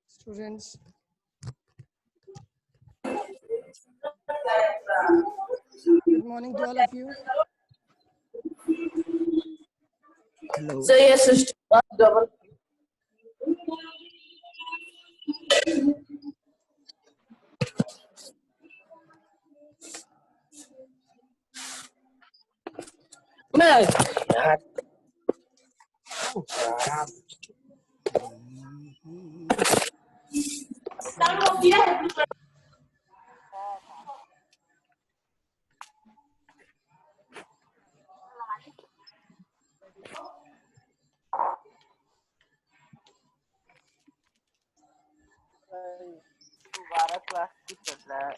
Students, good morning to all of you. Hello. So yes, double. मैं यार दोबारा class की चल रहा है।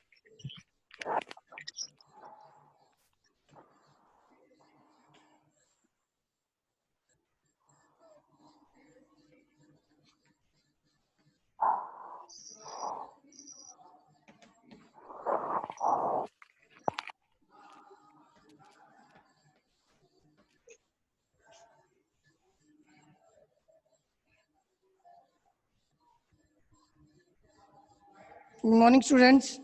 Good morning, students.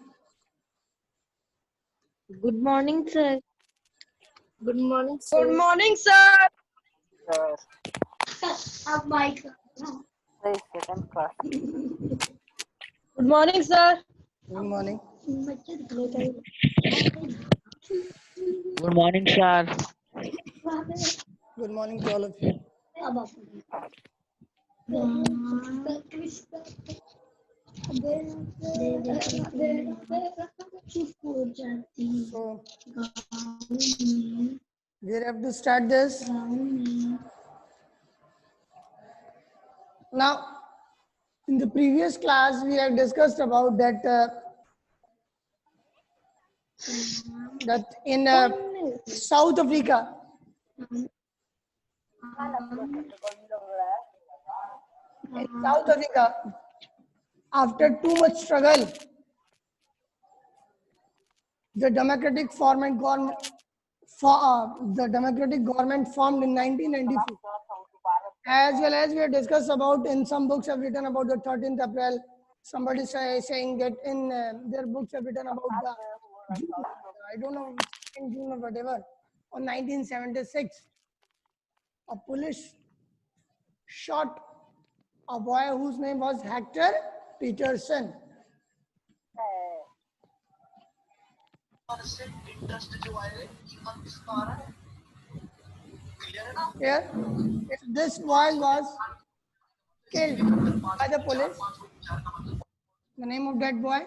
Good morning, sir. Good morning, sir. Good morning, sir. Up mic. Second class. Good morning, sir. Good morning. Good morning, sir. Good morning to all of you. So, we have to start this. Now, in the previous class, we have discussed about that in South Africa, after too much struggle, the democratic government formed in 1994. As well as we have discussed about, in some books have written about the 13th April. Somebody saying that in their books have written about the I don't know, in June or whatever, on 1976, a police shot a boy whose name was Hector Peterson. Here, this boy was killed by the police. The name of that boy.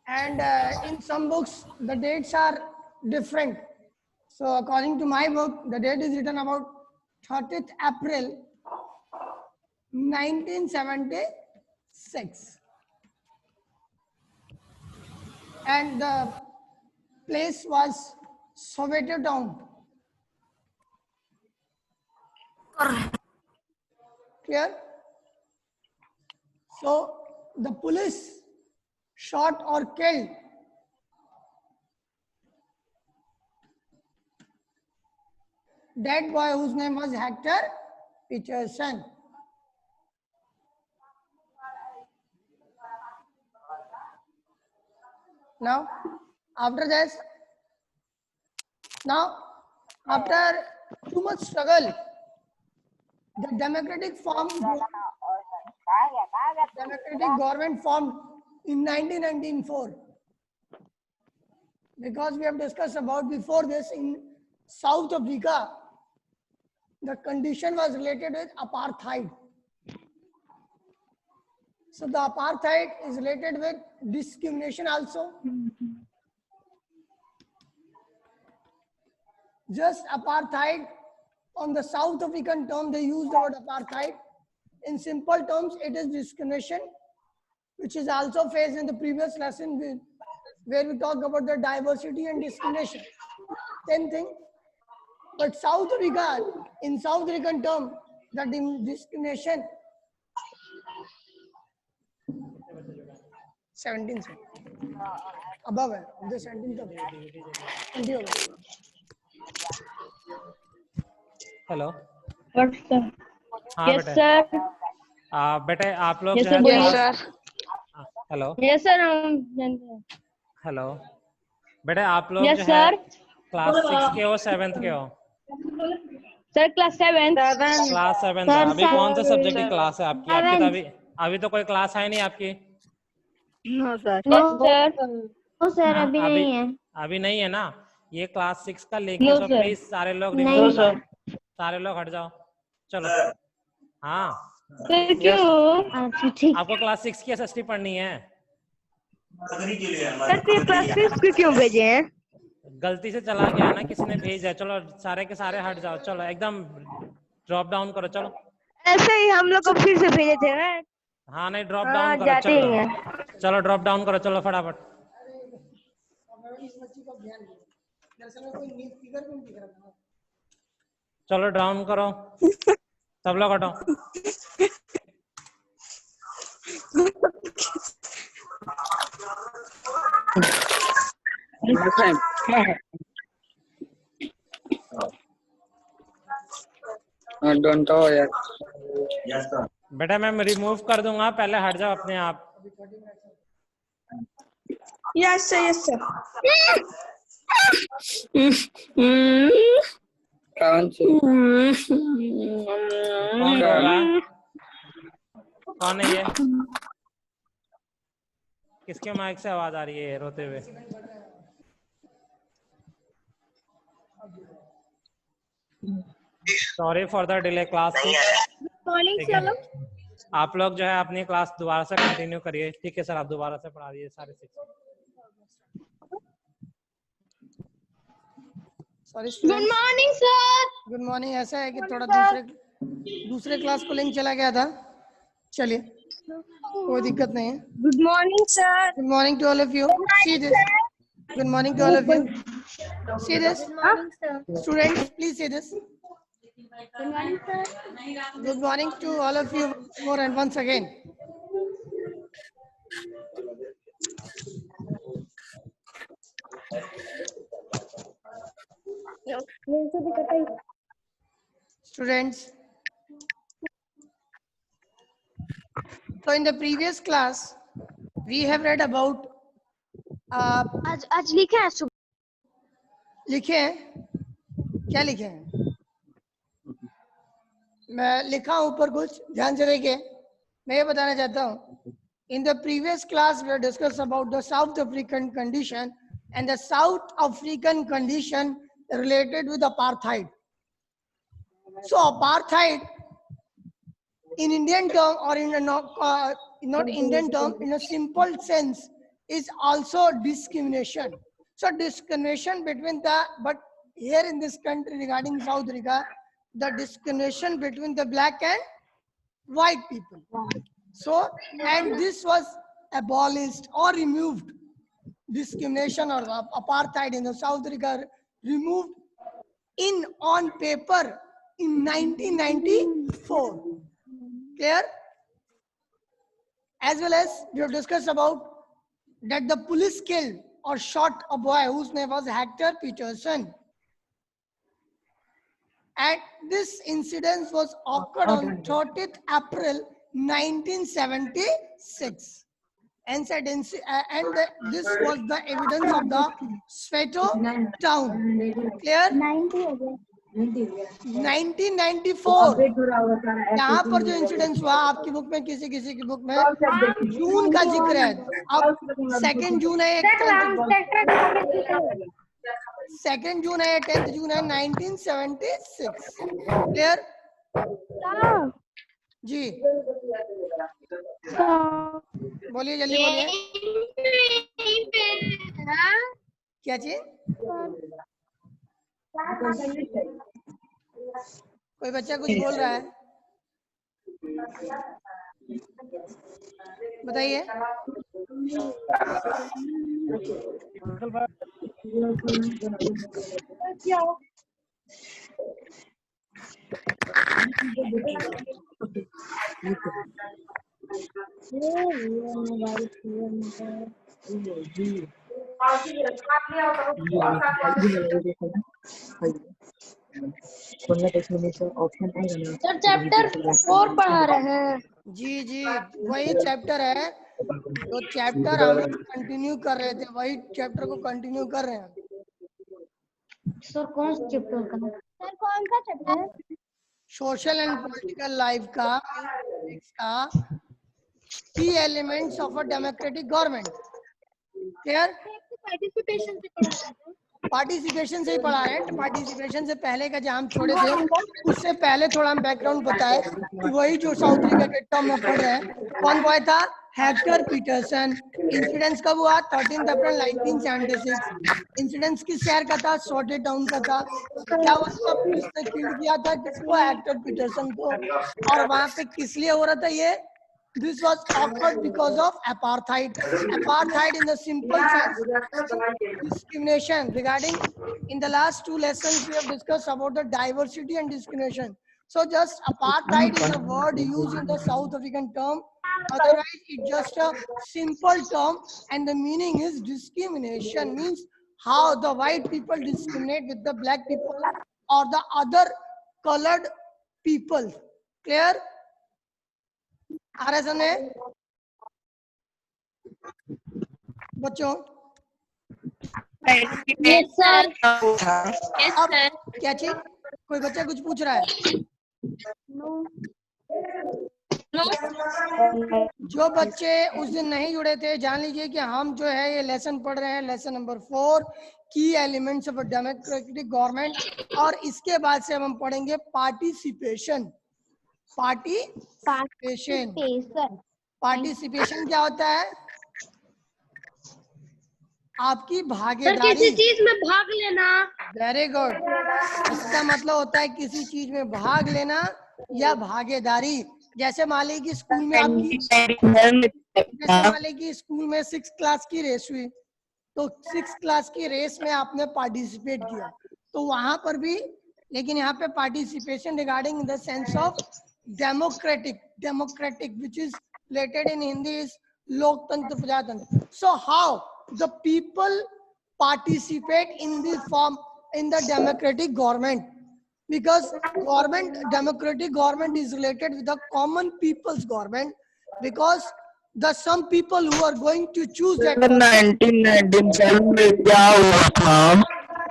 And in some books, the dates are different. So according to my book, the date is written about 30th April 1976. And the place was Soweto town. Clear? So the police shot or killed that boy whose name was Hector Peterson. Now, after this, after too much struggle, the democratic government formed in 1994. Because we have discussed about before this, in South Africa, the condition was related with apartheid. So the apartheid is related with discrimination also. Just apartheid, on the South African term, they use the word apartheid. In simple terms, it is discrimination, which is also faced in the previous lesson where we talk about the diversity and discrimination. Same thing. But South Africa, in South African term, the discrimination 17 से above है, the 17 तक 20 होगा। Hello. What sir? हाँ Yes बेटे। sir. बेटे आप लोग Yes जो sir, है बोलिए। हेलो Yes sir, हम जानते हैं। हेलो बेटे आप लोग Yes जो sir. है क्लास 6 के हो 7th के हो? Sir class 7. क्लास 7 Sir, अभी कौन सा सब्जेक्ट की 7. क्लास है आपकी? आपकी तो अभी तो कोई क्लास है नहीं आपकी। No sir. Yes sir. ओ सर हाँ, अभी नहीं है। अभी नहीं है ना। ये क्लास 6 का लेके No सो sir. प्लीज सारे लोग नहीं रिमूव सर। सारे लोग हट जाओ। चलो। हाँ Sir क्यों? अच्छा ठीक। आपको क्लास 6 की एसएसटी पढ़नी है। सर फिर क्लास 6 को क्यों भेजे हैं? गलती से चला गया ना, किसी ने भेजा। चलो सारे के सारे हट जाओ। चलो एकदम ड्रॉप डाउन करो। चलो। ऐसे ही हम लोग को फिर से भेजे थे ना। हाँ नहीं ड्रॉप हाँ, डाउन करो। जाते ही हैं। चलो ड्रॉप डाउन करो। चलो फटाफट। इस बच्ची का ध्यान दो, दरअसल में कोई न्यूज़ फिगर भी नहीं दिख रहा था। चलो डाउन करो। सब लोग हटो। बेटा मैं रिमूव कर दूंगा, पहले हट जाओ अपने आप। Yes sir, yes sir. कौन रो रहा है? कौन है ये? किसके माइक से आवाज आ रही है रोते हुए? Sorry for the delay class. Morning ठीक है, आप लोग जो है अपनी क्लास दोबारा से कंटिन्यू करिए। ठीक है सर, आप दोबारा से पढ़ा दीजिए सारे 6। Sorry Good morning sir. Good morning. ऐसा है कि थोड़ा दूसरे क्लास को लिंक चला गया था। चलिए कोई दिक्कत नहीं है। Good morning sir. Good morning to all of you. See this. Good morning to all of you. See this students, please see this. Good morning to all of you more and once again. Students, so in the previous class we have read about आज लिखा है सुबह। लिखे हैं क्या लिखे हैं? मैं लिखा हूं ऊपर कुछ, ध्यान से देखिए। मैं ये बताना चाहता हूं, in the previous class we have discussed about the South African condition and the South African condition related with apartheid. So apartheid in Indian term or in a not Indian term, in a simple sense, is also discrimination. So discrimination between the, but here in this country regarding South Africa, the discrimination between the black and white people. So, and this was abolished or removed. Discrimination or apartheid in the South Africa removed in on paper in 1994. Clear? As well as we have discussed about that the police killed or shot a boy whose name was Hector Peterson. And this incident was occurred on 30th April 1976. And this was the evidence of the Soweto town. Clear? 1994 यहाँ पर जो incidence हुआ आपकी book में, किसी किसी की book में जून का जिक्र है। अब 2 जून है, 2 जून है, 10 जून है 1976। क्लियर जी? बोलिए जल्दी बोलिए। क्या चीज? कोई बच्चा कुछ बोल रहा है, बताइए। सर चैप्टर 4 पढ़ा रहे हैं। जी जी, वही चैप्टर है जो चैप्टर हम लोग कंटिन्यू कर रहे थे, वही चैप्टर को कंटिन्यू कर रहे हैं। सर कौन सा चैप्टर का? सर कौन सा चैप्टर है? सोशल एंड पॉलिटिकल लाइफ का की elements of a democratic government. Clear? Participation से पढ़ा रहे हैं। पार्टिसिपेशन से ही पढ़ा रहे हैं। पार्टिसिपेशन से पहले का जो हम छोड़े थे उससे पहले थोड़ा हम बैकग्राउंड बताए कि वही जो साउथ अफ्रीका के टर्म में पढ़ रहे हैं। कौन बॉय था? Hector Peterson. इंसिडेंस कब हुआ? 13 अप्रैल 1976। इंसिडेंस किस शहर का था? सोटे टाउन का था। क्या हुआ था? पुलिस ने किल किया था किसको? हेक्टर पीटरसन को। और वहां पे किस लिए हो रहा था ये? This was occurred because of apartheid. Apartheid in the simple sense, discrimination. Regarding in the last two lessons we have discussed about the diversity and discrimination. So just apartheid is a word used in the South African term. Otherwise, it's just a simple term, and the meaning is discrimination. Means how the white people discriminate with the black people or the other colored people. Clear? आ रहा है समझे बच्चों? Yes sir. अब क्या चीज? कोई बच्चा कुछ पूछ रहा है? जो बच्चे उस दिन नहीं जुड़े थे जान लीजिए कि हम जो है ये लेसन पढ़ रहे हैं, लेसन नंबर 4 की elements of a democratic government. और इसके बाद से हम पढ़ेंगे पार्टिसिपेशन। पार्टिसिपेशन क्या होता है? आपकी सर भागीदारी। किसी चीज में भाग लेना। Very good. इसका मतलब होता है किसी चीज में भाग लेना या भागीदारी। जैसे मान लीजिए कि स्कूल में आपकी जैसे मान लीजिए कि स्कूल में 6th क्लास की रेस हुई, तो 6th क्लास की रेस में आपने पार्टिसिपेट किया, तो वहां पर भी, लेकिन यहाँ पे participation regarding in the sense of democratic which is related in Hindi is लोकतंत्र प्रजातंत्र. So how the people participate in the form in the democratic government? Because democratic government is related with the common people's government, because the some people who are going to choose that 1997 में क्या हुआ था?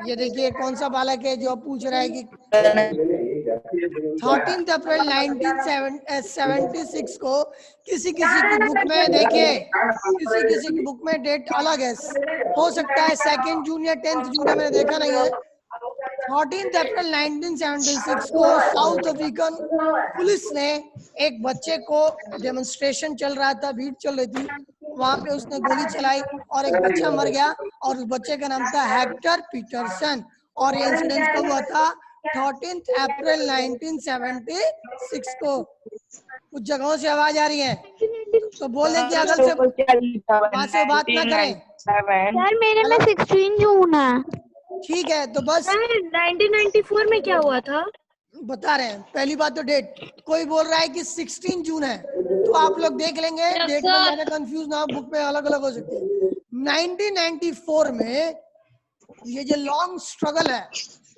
ये देखिए कौन सा बालक है जो पूछ रहा है कि 13 अप्रैल 1976 को किसी किसी की बुक में देखिए, किसी किसी की बुक में डेट अलग है, हो सकता है 2 जून या 10 जून है, मैंने देखा नहीं है। 14 अप्रैल 1976 को साउथ अफ्रीकन पुलिस ने एक बच्चे को, डेमोन्स्ट्रेशन चल रहा था, भीड़ चल रही थी, वहां पे उसने गोली चलाई और एक बच्चा मर गया, और उस बच्चे का नाम था हेक्टर पीटरसन। और ये इंसिडेंट कब हुआ था? 13 अप्रैल 1976 को। कुछ जगहों से आवाज आ रही है तो बोल दें कि अगल से वहां से बात ना करें। सर मेरे में 16 जून है। ठीक है, तो बस 1994 में क्या हुआ था? बता रहे हैं। पहली बात तो डेट, कोई बोल रहा है कि 16 जून है, तो आप लोग देख लेंगे, डेट में ज्यादा कंफ्यूज ना हो, बुक में अलग अलग हो सकती है। 1994 में ये जो लॉन्ग स्ट्रगल है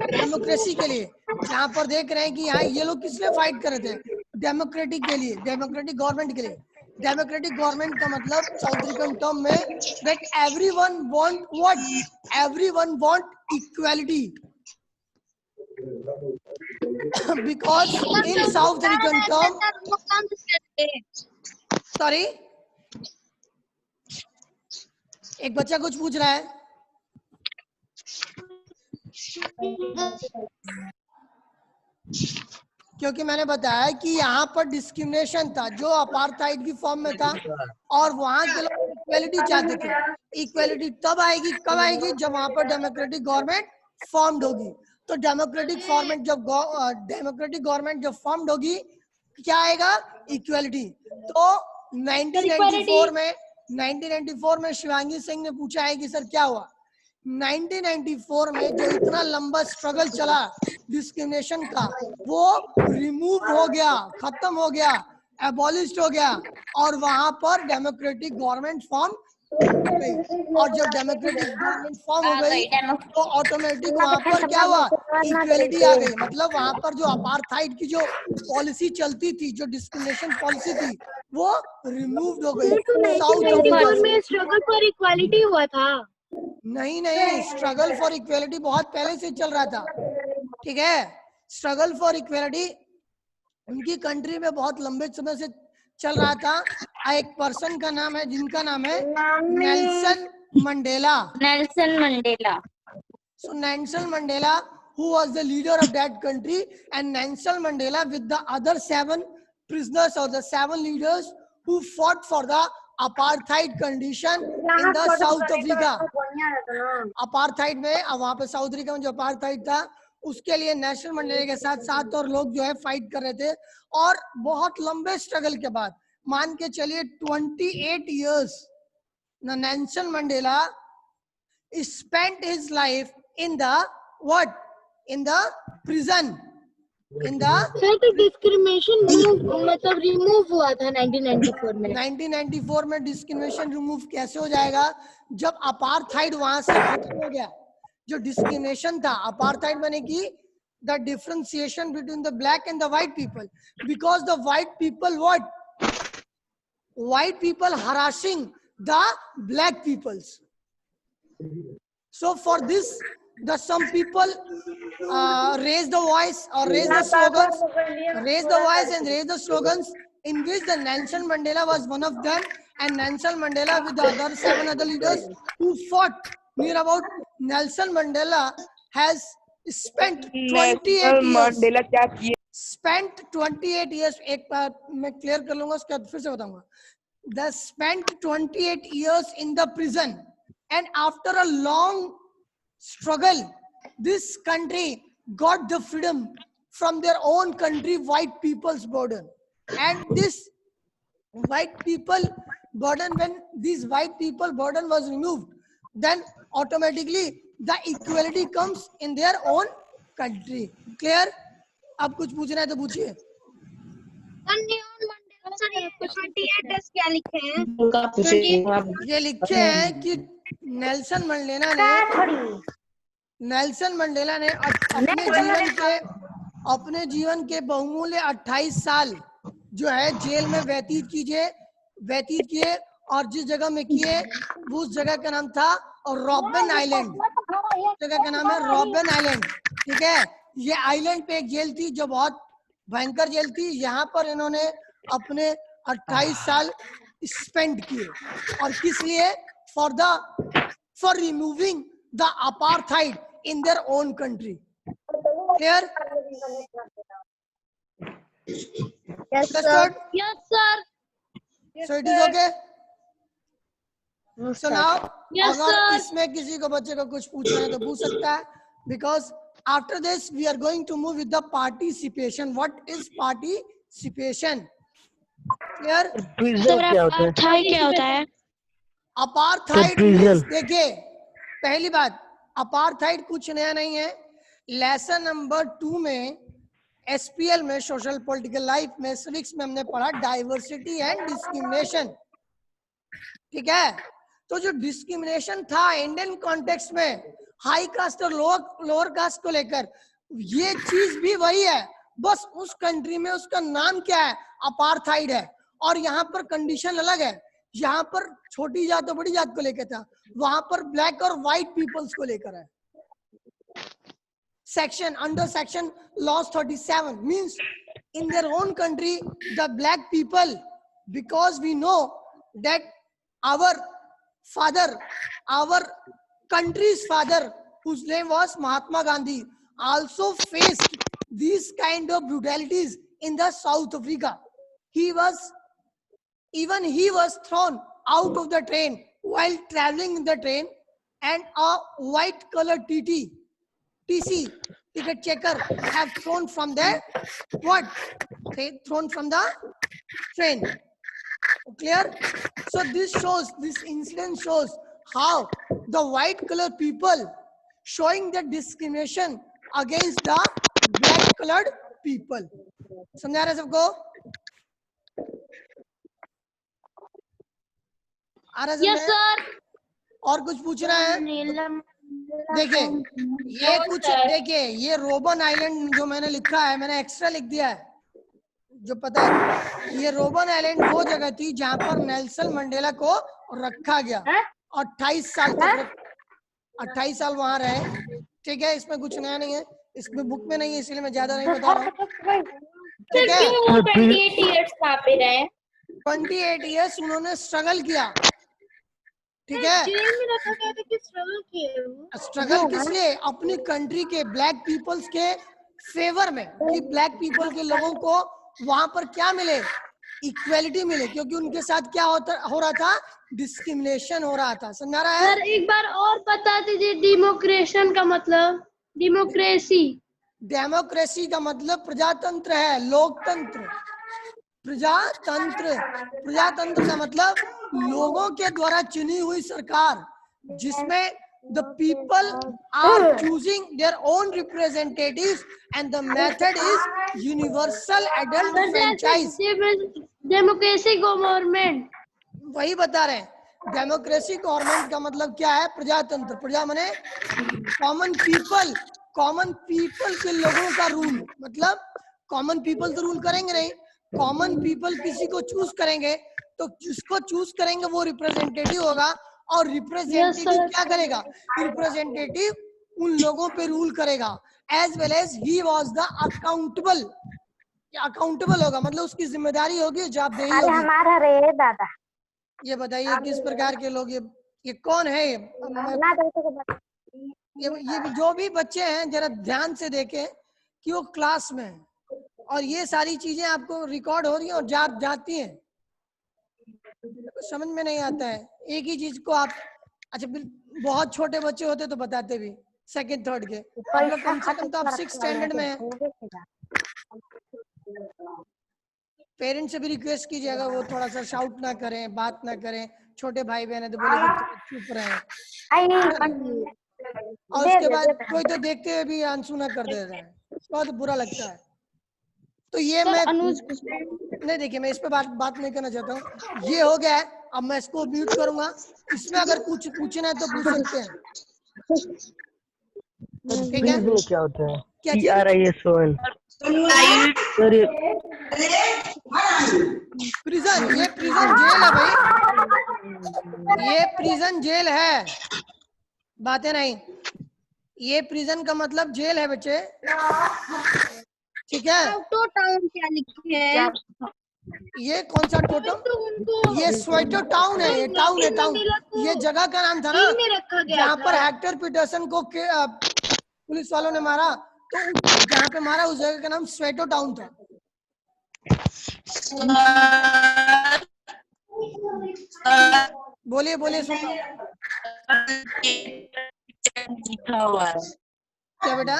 डेमोक्रेसी के लिए, जहाँ पर देख रहे हैं कि यहाँ ये लोग किस लिए फाइट कर रहे थे? डेमोक्रेटिक के लिए, डेमोक्रेटिक गवर्नमेंट के लिए। डेमोक्रेटिक गवर्नमेंट का मतलब साउथ अफ्रीकन टर्म में that everyone want what? Everyone want equality, because in South African term, sorry, एक बच्चा कुछ पूछ रहा है। क्योंकि मैंने बताया कि यहाँ पर डिस्क्रिमिनेशन था जो अपार्थाइड की फॉर्म में था, और वहां के लोग इक्वालिटी चाहते थे। इक्वालिटी तब आएगी, कब आएगी? जब वहां पर डेमोक्रेटिक गवर्नमेंट फॉर्म्ड होगी। तो डेमोक्रेटिक गवर्नमेंट जब फॉर्म्ड होगी, क्या आएगा? इक्वालिटी। तो 1994 में शिवांगी सिंह ने पूछा है कि सर क्या हुआ? 1994 में जो इतना लंबा स्ट्रगल चला डिस्क्रिमिनेशन का, वो रिमूव हो गया, खत्म हो गया। एबॉलिश हो गया और वहां पर डेमोक्रेटिक गवर्नमेंट फॉर्म हो गई। और जब डेमोक्रेटिक गवर्नमेंट फॉर्म हो गई तो ऑटोमेटिक वहां पर क्या हुआ, इक्वेलिटी आ गई। मतलब वहां पर जो अपार्थाइड की जो पॉलिसी चलती थी, जो डिस्क्रिमिनेशन पॉलिसी थी, वो रिमूव्ड हो गई साउथ 1994 अफ्रीका से। में स्ट्रगल फॉर इक्वालिटी हुआ था। नहीं, स्ट्रगल फॉर इक्वेलिटी बहुत पहले से चल रहा था, ठीक है। स्ट्रगल फॉर इक्वेलिटी उनकी कंट्री में बहुत लंबे समय से चल रहा था। एक पर्सन का नाम है, जिनका नाम है Nelson Mandela. Nelson Mandela. So Nelson Mandela, who was the leader of that country, and Nelson Mandela with the other 7 prisoners or the 7 leaders who fought for the apartheid condition in the South Africa. Apartheid में, अब वहां पे south Africa में जो apartheid था उसके लिए Nelson Mandela के साथ 7 और लोग जो है फाइट कर रहे थे। और बहुत लंबे स्ट्रगल के बाद, मान के चलिए 28 years, Nelson Mandela spent his life in the what, in the prison, in the sir तो डिस्क्रिमिनेशन मतलब रिमूव हुआ था 1994 में। 1994 में डिस्क्रिमिनेशन रिमूव कैसे हो जाएगा, जब अपार्थाइड वहां से खत्म हो गया। जो डिस्क्रिमिनेशन था, अपार्थाइड माने कि the differentiation between the black and the white people, because the white people what, white people harassing the black peoples. So for this, some people raise the voice or raise the slogans, in which the Nelson Mandela was one of them, and Nelson Mandela with the other 7 other leaders who fought near about. Nelson Mandela has spent 28 years. Spent 28 years. एक बार मैं clear कर लूंगा, उसके बाद फिर से बताऊंगा। They spent 28 years in the prison, and after a long struggle, this country got the freedom from their own country, white people's burden. And this white people burden, when this white people burden was removed, then automatically the equality comes in their own country. Clear? अब कुछ पूछना है तो पूछिए। क्या लिखे हैं? ये लिखे हैं कि नेल्सन मंडेला ने अपने जीवन के बहुमूल्य 28 साल जो है जेल में व्यतीत किए, और जिस जगह में किए वो उस जगह का नाम था रॉबिन आइलैंड। जगह का नाम है रॉबिन आइलैंड, ठीक है। ये आइलैंड पे एक जेल थी जो बहुत भयंकर जेल थी। यहाँ पर इन्होंने अपने 28 साल स्पेंड किए, और किस लिए, for removing the apartheid in their own country. Clear? Yes sir. So it is okay. So now, Yes, अगर sir. इसमें किसी को बच्चे को कुछ पूछना है तो पूछ सकता है, because after this we are going to move with the participation. What is participation? Clear? क्या होता है? क्या होता है? Apartheid Reprisal. means, देखिए पहली बात, अपार्थाइड कुछ नया नहीं है। लेसन नंबर 2 में SPL में सोशल पॉलिटिकल लाइफ में सिविक्स में हमने पढ़ा डाइवर्सिटी एंड डिस्क्रिमिनेशन, ठीक है। तो जो डिस्क्रिमिनेशन था इंडियन कॉन्टेक्स्ट में हाई कास्ट और लोअर कास्ट को लेकर, ये चीज भी वही है, बस उस कंट्री में उसका नाम क्या है, अपार्थाइड है। और यहाँ पर कंडीशन अलग है, यहाँ पर छोटी जात और बड़ी जात को लेकर था, वहां पर ब्लैक और व्हाइट पीपल्स को लेकर है। Section under section laws 37 means in their own country the black people, because we know that our country's father, whose name was Mahatma Gandhi, also faced these kind of brutalities in the South Africa. He was thrown out of the train while traveling in the train, and a white colored TC, ticket checker, have thrown from the train. Clear? So this incident shows how the white colored people showing the discrimination against the black colored people. समझा रहे सबको? आ रहा है yes समझ में? Sir. और कुछ पूछना है? देखिए ये कुछ, देखिए ये रोबन आइलैंड जो मैंने लिखा है, मैंने एक्स्ट्रा लिख दिया है जो पता है। ये रोबन आइलैंड वो जगह थी जहां पर नेल्सन मंडेला को रखा गया। 28 साल तक 28 साल वहां रहे। ठीक है, इसमें कुछ नया नहीं है, इसमें बुक में नहीं है, इसलिए मैं ज्यादा नहीं बता रहा हूँ। ठीक है, क्यों वो 28 इयर्स कहाँ पे रहे? 28 ईयर्स उन्होंने स्ट्रगल किया। ठीक है, जेल में रखा गया था कि स्ट्रगल किए वो? स्ट्रगल किस लिए? अपनी कंट्री के ब्लैक पीपल्स के फेवर में, कि ब्लैक पीपल के लोगों को वहां पर क्या मिले, इक्वेलिटी मिले, क्योंकि उनके साथ क्या हो रहा था, डिस्क्रिमिनेशन हो रहा था। समझा रहा है? सर एक बार और बता दीजिए डेमोक्रेशन का मतलब। डेमोक्रेसी। डेमोक्रेसी का मतलब प्रजातंत्र है, लोकतंत्र। प्रजातंत्र, प्रजातंत्र का मतलब लोगों के द्वारा चुनी हुई सरकार, जिसमें the people are choosing their own representatives and the method is universal adult franchise। Democracy government. वही बता रहे हैं, डेमोक्रेसी गवर्नमेंट का मतलब क्या है? प्रजातंत्र। प्रजा माने कॉमन पीपल, कॉमन पीपल के लोगों का रूल। मतलब कॉमन पीपल तो रूल करेंगे नहीं, कॉमन पीपल किसी को चूज करेंगे, तो जिसको चूज करेंगे वो रिप्रेजेंटेटिव होगा, और रिप्रेजेंटेटिव क्या करेगा? रिप्रेजेंटेटिव उन लोगों पे रूल करेगा, as well as he was the accountable. Accountable होगा मतलब उसकी जिम्मेदारी होगी, जवाबदेही अरे होगी। हमारा रे दादा ये बताइए किस प्रकार के लोग, ये कौन है? ना तो को बता। ये जो भी बच्चे हैं जरा ध्यान से देखें कि वो क्लास में है, और ये सारी चीजें आपको रिकॉर्ड हो रही हैं और जाती हैं, समझ में नहीं आता है एक ही चीज को आप। अच्छा बहुत छोटे बच्चे होते तो बताते भी, सेकंड थर्ड के। आप लोग कम से कम तो आप 6th स्टैंडर्ड में हैं। पेरेंट्स से भी रिक्वेस्ट कीजिएगा वो थोड़ा सा शाउट ना करें, बात ना करें। छोटे भाई बहन है तो बोले कि चुप रहे। और उसके बाद कोई तो देखते हुए भी अनसुना कर देता है, बहुत बुरा लगता है। तो ये मैं नहीं, देखिए मैं इस पे बात नहीं करना चाहता हूँ। ये हो गया है, अब मैं इसको म्यूट करूंगा। इसमें अगर कुछ पूछना है तो पूछ सकते हैं। ठीक है, क्या होता है? क्या चीज? प्रिजन, ये प्रिजन जेल है भाई, ये प्रिजन जेल है, बातें नहीं। ये प्रिजन का मतलब जेल है बच्चे। ठीक है, तो टाउन क्या लिखे है? ये कौन सा टोटम? ये स्वेटो टाउन है, ये टाउन है, टाउन। ये जगह का नाम था ना जेल में रखा गया जहाँ पर था। हेक्टर पीटरसन को पुलिस वालों ने मारा, तो जहाँ पे मारा उस जगह का नाम स्वेटो टाउन था। बोलिए बोलिए, सुन रहा हूं। क्या बेटा?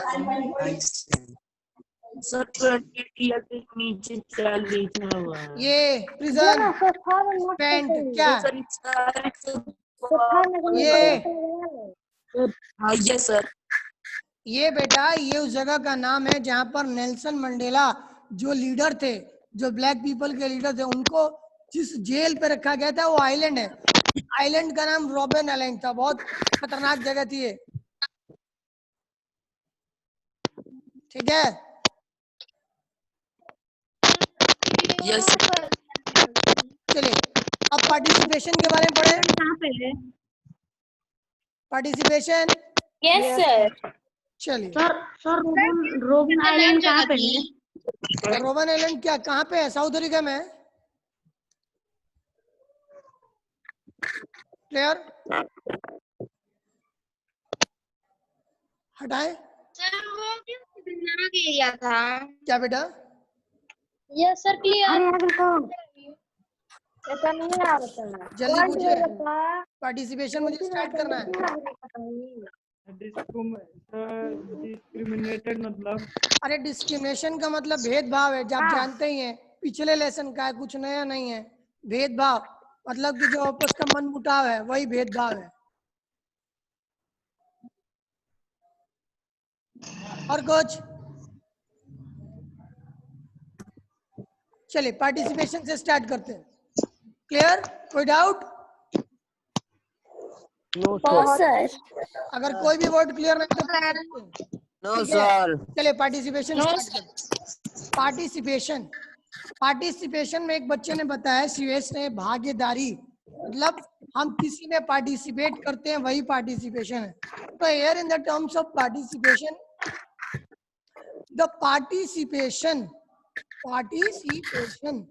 सर 28 ईयर के नीचे चाल लिखा हुआ है। ये प्रिजन पेंट क्या? ये सर, ये बेटा ये उस जगह का नाम है जहां पर नेल्सन मंडेला जो लीडर थे, जो ब्लैक पीपल के लीडर थे, उनको जिस जेल पे रखा गया था वो आइलैंड है। आइलैंड का नाम रॉबिन आइलैंड था। बहुत खतरनाक जगह थी ये। ठीक है, यस चलिए अब पार्टिसिपेशन के बारे में पढ़े। कहाँ पे है? Participation, yes sir. चलिए। सर रोबन आइलैंड कहाँ पे है? रोबन आइलैंड क्या कहाँ पे है? साउथ अफ्रीका में है। क्लियर? हटाए। सर वो खतरनाक एरिया था। क्या बेटा? Yes sir clear. जल्दी पूछिए, पार्टिसिपेशन मुझे स्टार्ट करना है। डिस्क्रिमिनेटेड मतलब? अरे डिस्क्रिमिनेशन का मतलब भेदभाव है, आप जानते ही हैं, पिछले लेसन का है, कुछ नया नहीं है। भेदभाव मतलब कि जो आपस का मन मुटाव है वही भेदभाव है। और कुछ? चलिए पार्टिसिपेशन से स्टार्ट करते हैं। क्लियर? कोई डाउट? No, sir. अगर कोई भी वर्ड क्लियर नहीं तो पूछ सकते हैं। No, ठीक है? sir. चलिए पार्टिसिपेशन स्टार्ट करते। पार्टिसिपेशन, पार्टिसिपेशन में एक बच्चे ने बताया सीएस ने भागीदारी, मतलब हम किसी में पार्टिसिपेट करते हैं वही पार्टिसिपेशन है। तो here in the terms of participation, the participation, participation,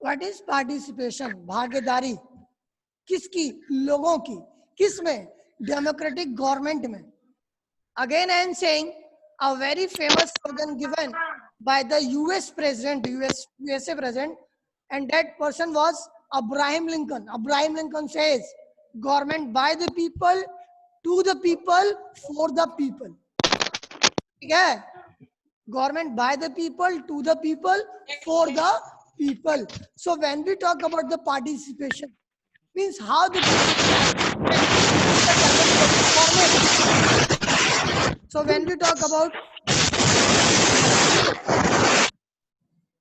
what is participation? भागीदारी किसकी? लोगों की। किस में? डेमोक्रेटिक गवर्नमेंट में। Again I am saying a very famous slogan given by the US president, USA president, and that person was Abraham Lincoln. Abraham Lincoln says, government by the people, to the people, for the people. ठीक है? Government by the people, to the people, for the people. So when we talk about the participation, means how the government. So when we talk about,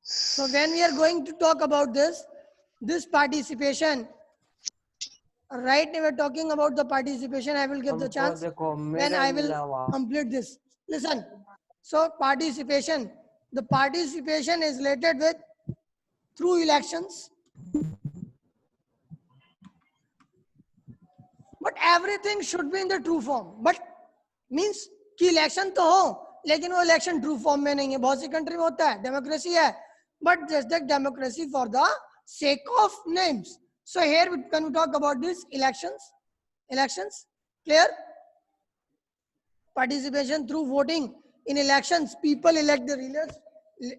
so when we are going to talk about this participation, right now we are talking about the participation. I will give the chance when I will complete this. Listen. So participation, the participation is related with through elections. But everything should be in the true form. But means कि election तो हो लेकिन वो election true form में नहीं है। बहुत सी country में होता है, डेमोक्रेसी है, but just that democracy for the sake of names. So here when we talk about this elections, clear? Participation through voting in elections, people elect the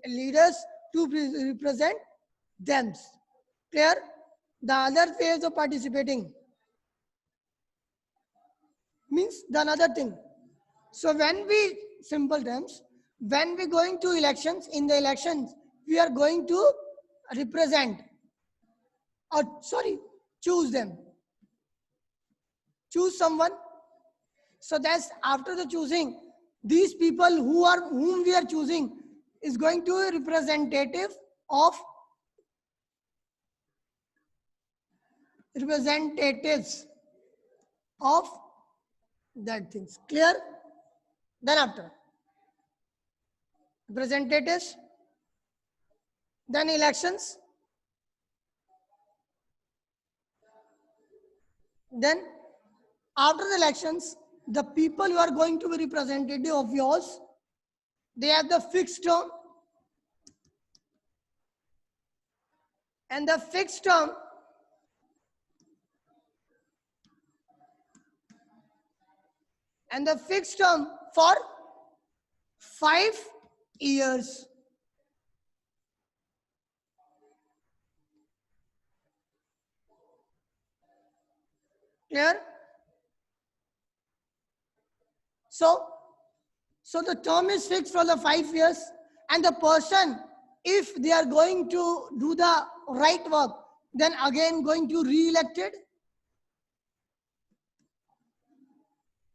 leaders to represent them. Clear? The other phase of participating means the another thing. So when we, simple terms, when we going to elections, in the elections, we are going to represent, or sorry, choose them. Choose someone. So that's after the choosing, these people whom we are choosing is going to be representatives of that things. Clear? Then after representatives, then elections, then after the elections, the people who are going to be representative of yours, they have the fixed term, and the fixed term for 5 years. Clear? So the term is fixed for the 5 years, and the person, if they are going to do the right work, then again going to re-elected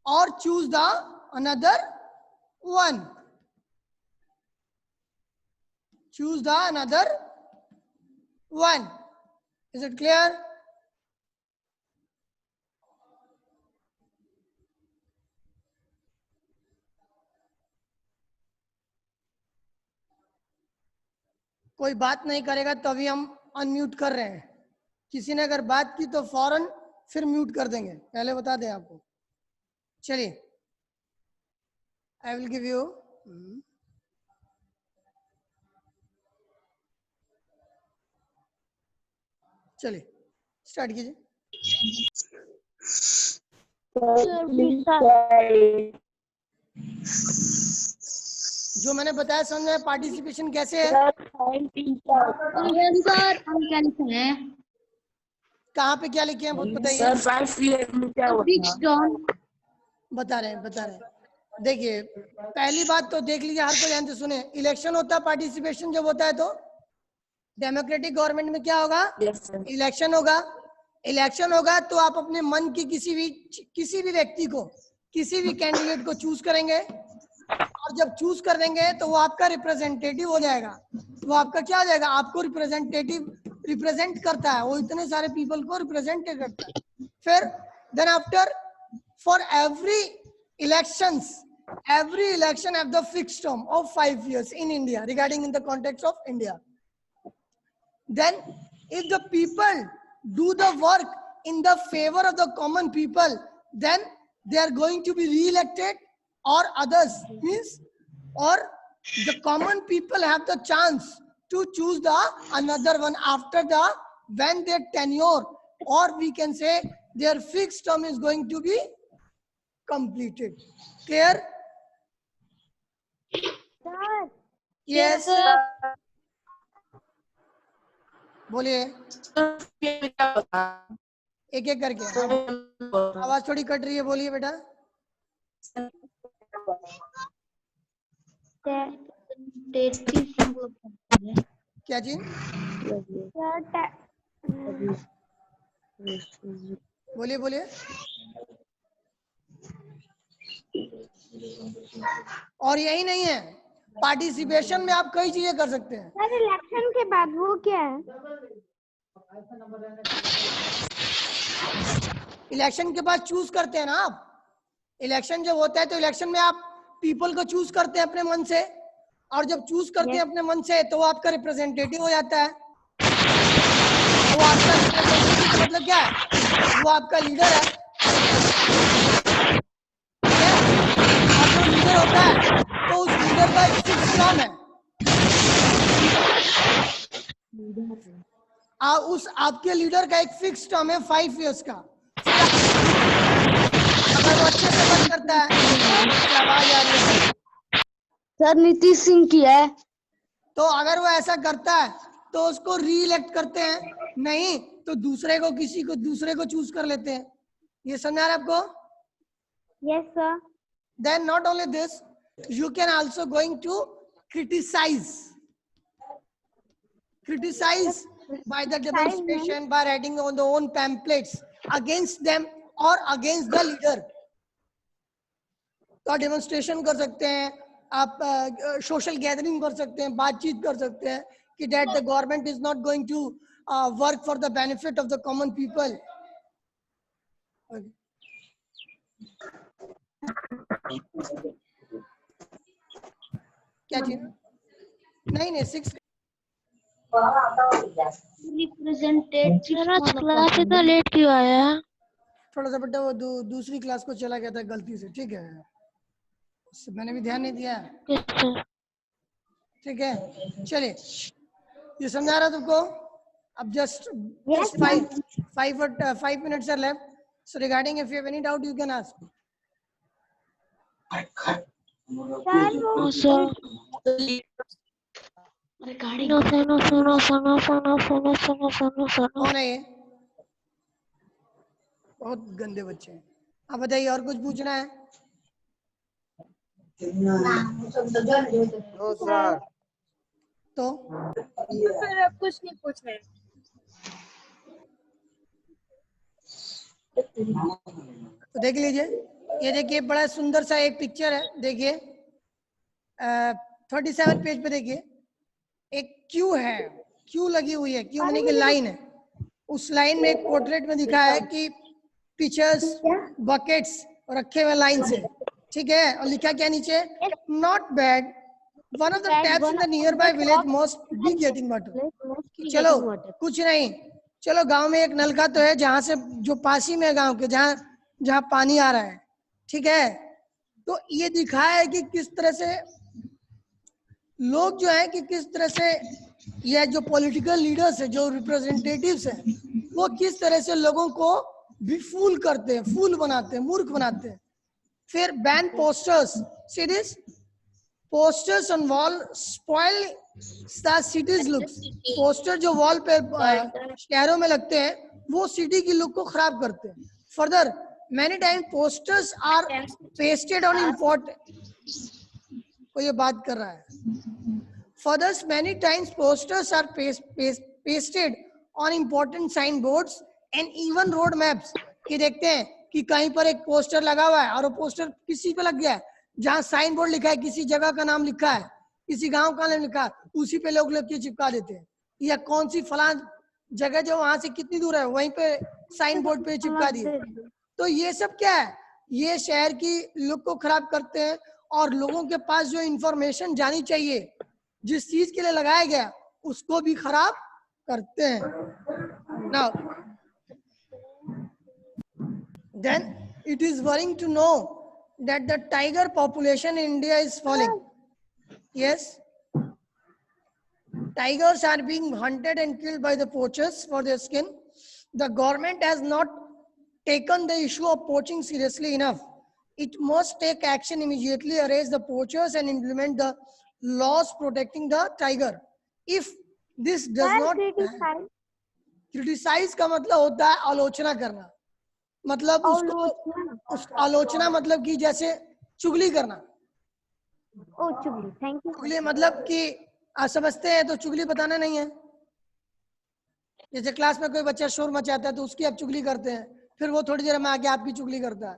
or choose the another one. Choose the another one. Is it clear? कोई बात नहीं करेगा तो अभी हम unmute कर रहे हैं। किसी ने अगर बात की तो फौरन फिर म्यूट कर देंगे, पहले बता दें आपको। चलिए, आई विल गिव यू, चलिए स्टार्ट कीजिए। जो मैंने बताया समझ में, पार्टिसिपेशन कैसे है? सर हम क्या लिखे हैं? कहाँ पे क्या लिखे हैं बताइए। बता रहे हैं। देखिए, पहली बात तो देख लीजिए, हर कोई ध्यान से सुने। इलेक्शन होता है, पार्टिसिपेशन जब होता है तो डेमोक्रेटिक गवर्नमेंट में क्या होगा? इलेक्शन होगा। इलेक्शन होगा तो आप अपने मन की किसी भी व्यक्ति को, किसी भी कैंडिडेट को चूज करेंगे, और जब चूज कर देंगे तो वो आपका रिप्रेजेंटेटिव हो जाएगा। वो आपका क्या हो जाएगा? आपको रिप्रेजेंट करता है, वो इतने सारे पीपल को रिप्रेजेंट करता है। फिर Then after, for every election have the fixed term of 5 years in India, regarding in the context of India. Then if the people do the work in the favor of the common people, then they are going to be re-elected, or others means, or the common people have the chance to choose the another one after the when their tenure, or we can say their fixed term is going to be completed. Clear? Yes. बोलिए एक एक करके, आवाज थोड़ी cut रही है, बोलिए बेटा। क्या जी? बोलिए बोलिए। और यही नहीं है, पार्टिसिपेशन में आप कई चीजें कर सकते हैं। सर इलेक्शन के बाद वो क्या है? इलेक्शन के बाद चूज करते हैं ना आप। इलेक्शन जब होता है तो इलेक्शन में आप पीपल को चूज करते हैं अपने मन से, और जब चूज करते हैं अपने मन से तो वो आपका रिप्रेजेंटेटिव हो जाता है। वो आपका रिप्रेजेंटेटिव मतलब क्या है? वो आपका लीडर है। और जो लीडर होता है तो उस लीडर का एक फिक्स टर्म है। उस आपके लीडर का एक फिक्स टर्म है 5 इयर्स का। अगर वो अच्छे से वर्क करता है, आवाज आ रही है सर नीतीश सिंह की है। तो अगर वो ऐसा करता है तो उसको री इलेक्ट करते हैं, नहीं तो दूसरे को किसी को दूसरे को चूज कर लेते हैं। ये समझ आ रहा है आपको? Yes sir. Then not only this, you can also going to criticize by the demonstration, by writing on the own pamphlets against them or against the leader. तो डेमोन्स्ट्रेशन कर सकते हैं आप, सोशल गैदरिंग कर सकते हैं, बातचीत कर सकते हैं कि that the government is not going to work for the benefit of the common people. Okay. क्या चीज? नहीं 6 रिप्रेजेंटेटिव क्लास इतना लेट क्यों आया? थोड़ा सा बेटा वो दूसरी क्लास को चला गया था गलती से, ठीक है, मैंने भी ध्यान नहीं दिया, ठीक है। चलिए, ये समझा रहा तुमको? अब just 5 minutes are left, so regarding if you have any doubt you can ask. कौन है ये? बहुत गंदे बच्चे हैं। आप बताइए, और कुछ पूछना है? तो सर अब कुछ नहीं पूछना है। तो देख लीजिए, ये देखिए बड़ा सुंदर सा एक पिक्चर है, देखिए 37 पेज पे देखिए, एक क्यू है, क्यू लगी हुई है, क्यू माने कि लाइन है। उस लाइन में एक पोर्ट्रेट में दिखा है कि पिक्चर्स बकेट्स रखे हुए लाइन से, ठीक है, और लिखा क्या नीचे? Not bad, one of the taps in the near by village must be getting water. चलो कुछ नहीं, चलो गांव में एक नलका तो है जहां से, जो पास ही में है गांव के, जहां पानी आ रहा है, ठीक है। तो ये दिखाया है कि किस तरह से लोग जो है कि किस तरह से ये जो पॉलिटिकल लीडर्स है, जो रिप्रेजेंटेटिव्स हैं, वो किस तरह से लोगों को भी फूल करते हैं, फूल बनाते हैं, मूर्ख बनाते हैं। फिर ban posters, see this posters on wall spoil the cities looks. Poster जो वॉल पे शहरों में लगते हैं वो सिटी की लुक को खराब करते हैं। Further many times posters are pasted on important, को ये बात कर रहा है। Further, many times posters are pasted on important signboards and even road maps। कि देखते हैं कि कहीं पर एक पोस्टर लगा हुआ है और वो पोस्टर किसी पे लग गया है, जहाँ साइन बोर्ड लिखा है, किसी जगह का नाम लिखा है, किसी गांव का नाम लिखा है, उसी पे लोग के चिपका देते हैं, या कौन सी फलां जगह जो वहां से कितनी दूर है वहीं पे साइन बोर्ड पे चिपका दिए। तो ये सब क्या है, ये शहर की लुक को खराब करते हैं और लोगों के पास जो इंफॉर्मेशन जानी चाहिए जिस चीज के लिए लगाया गया उसको भी खराब करते हैं। Now then it is worrying to know that the tiger population in India is falling. Yes, tigers are being hunted and killed by the poachers for their skin. The government has not taken the issue of poaching seriously enough. It must take action immediately, arrest the poachers and implement the laws protecting the tiger. If this does not criticize का मतलब होता है आलोचना करना, मतलब उसको उस आलोचना मतलब कि जैसे चुगली करना। ओ चुगली, थैंक यू। चुगली मतलब कि आप समझते हैं तो चुगली बताना नहीं है। जैसे क्लास में कोई बच्चा शोर मचाता है तो उसकी आप चुगली करते हैं, फिर वो थोड़ी देर में आके आपकी चुगली करता है,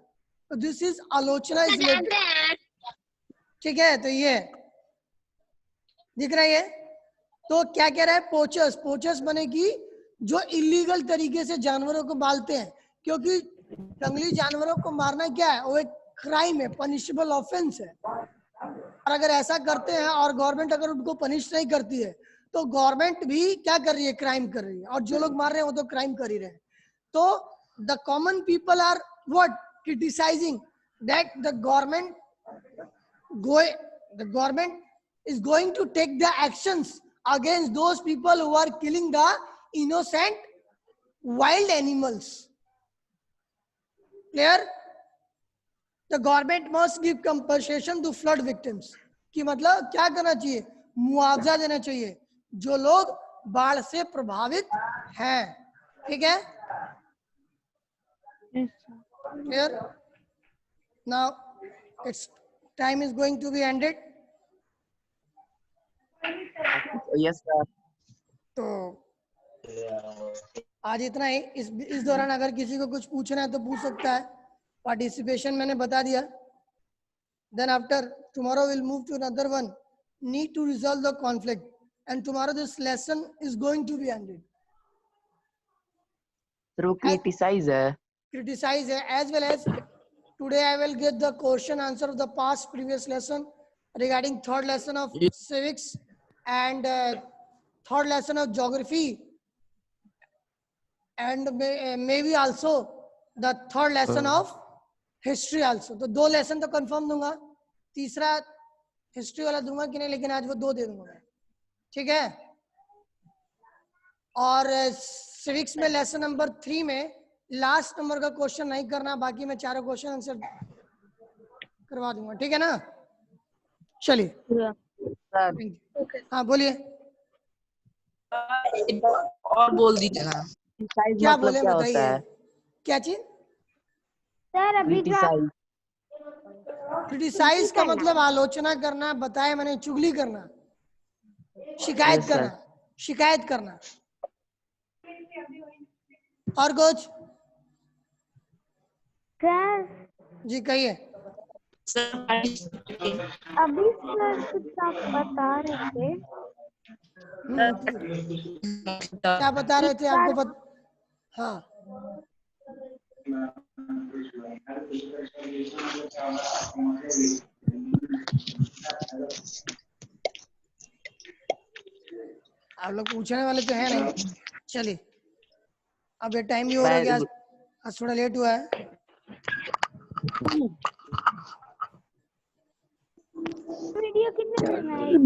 तो दिस इज आलोचना इज रिलेटेड। ठीक है, तो ये दिख रहा है। तो क्या कह रहा है, पोचर्स, पोचर्स बने कि जो इलीगल तरीके से जानवरों को पालते हैं, क्योंकि जंगली जानवरों को मारना क्या है, वो एक क्राइम है, पनिशेबल ऑफेंस है। और अगर ऐसा करते हैं और गवर्नमेंट अगर उनको पनिश नहीं करती है तो गवर्नमेंट भी क्या कर रही है, क्राइम कर रही है, और जो लोग मार रहे हैं वो तो क्राइम कर ही रहे हैं। तो the common people are what, criticising that the government is going to take the actions against those people who are killing the innocent wild animals. Clear? The government must give compensation to flood victims. कि मतलब क्या करना चाहिए, मुआवजा देना चाहिए जो लोग बाढ़ से प्रभावित हैं। ठीक है, clear? Now its time is going to be ended. Yes, sir. तो आज इतना ही। इस दौरान अगर किसी को कुछ पूछना है तो पूछ सकता है। पार्टिसिपेशन मैंने बता दिया। Then after tomorrow we'll move to another one. Need to resolve the conflict. And tomorrow this lesson is going to be ended. Through criticize है। Criticize है, as well as today I will get the question answer of the past previous lesson regarding third lesson of civics and third lesson of geography, and maybe also the third lesson of history also. तो 2 lesson तो confirm दूंगा, तीसरा history वाला दूंगा कि नहीं, लेकिन आज वो 2 दे दूंगा मैं। ठीक है, और सिविक्स में लेसन नंबर 3 में लास्ट नंबर का क्वेश्चन नहीं करना, बाकी मैं चारों क्वेश्चन आंसर करवा दूंगा। ठीक है ना, चलिए। हाँ बोलिए। और बोल दीजिए ना। क्या बोले बताइए, क्या चीज? सर अभी जो आप क्रिटिसाइज का मतलब आलोचना करना, बताए मैंने, चुगली करना, शिकायत करना, शिकायत करना। और कुछ? सर जी कहिए। अभी सर कुछ आप बता रहे थे। क्या बता रहे थे आपको हाँ, आप लोग पूछने वाले तो है नहीं। चलिए, अब ये टाइम भी हो रहा है, आज थोड़ा लेट हुआ है। वीडियो कितने देर में आएगी?